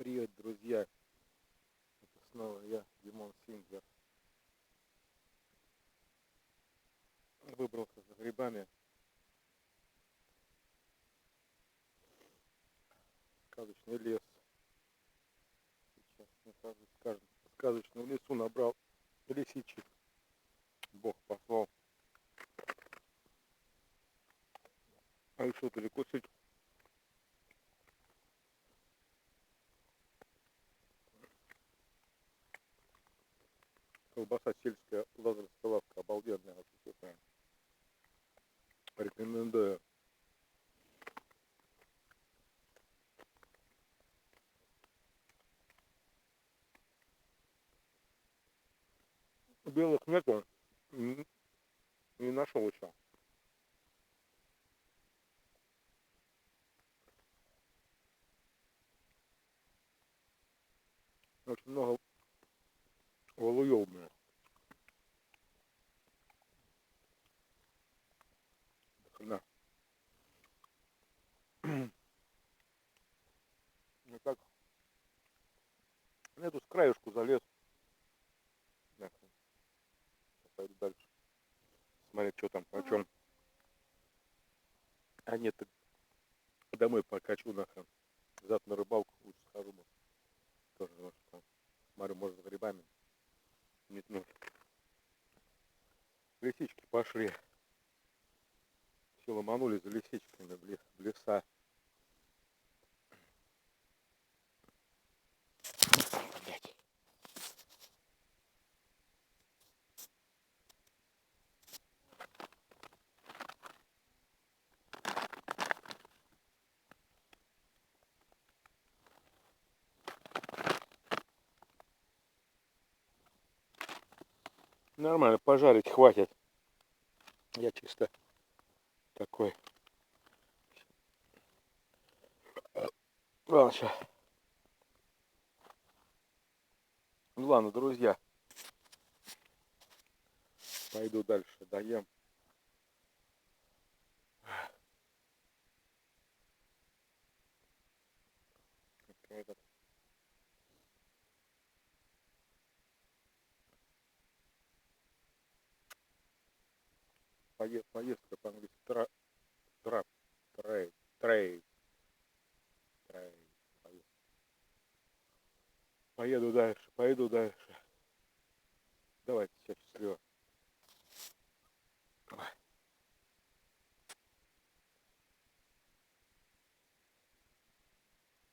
Привет, друзья! Это снова я, Димон Синглер. Выбрался за грибами. Сказочный лес. Сейчас нахожусь в сказочном лесу, набрал лисичек. Бог послал. А еще далеко чуть. Колбаса сельская, лазерская лавка, обалденная. Вообще, рекомендую. Белых нету, не нашел еще. Очень много валуев, блин. Да. Ну так, я тут с краешку залез. Сейчас пойду дальше. Смотреть, что там, о чем. А нет, домой покачу нахрен. Завтра на рыбалку лучше схожу. Тоже, может, там, смотрю, может, за грибами. Нет, ну. Лисички пошли. Все ломанули за лисичками в леса. Блять. Нормально, пожарить хватит. Я чисто такой. Ладно, сейчас. Ну ладно, друзья. Пойду дальше, доем. Этот. Поездка по-английски. Трейд. Поеду дальше.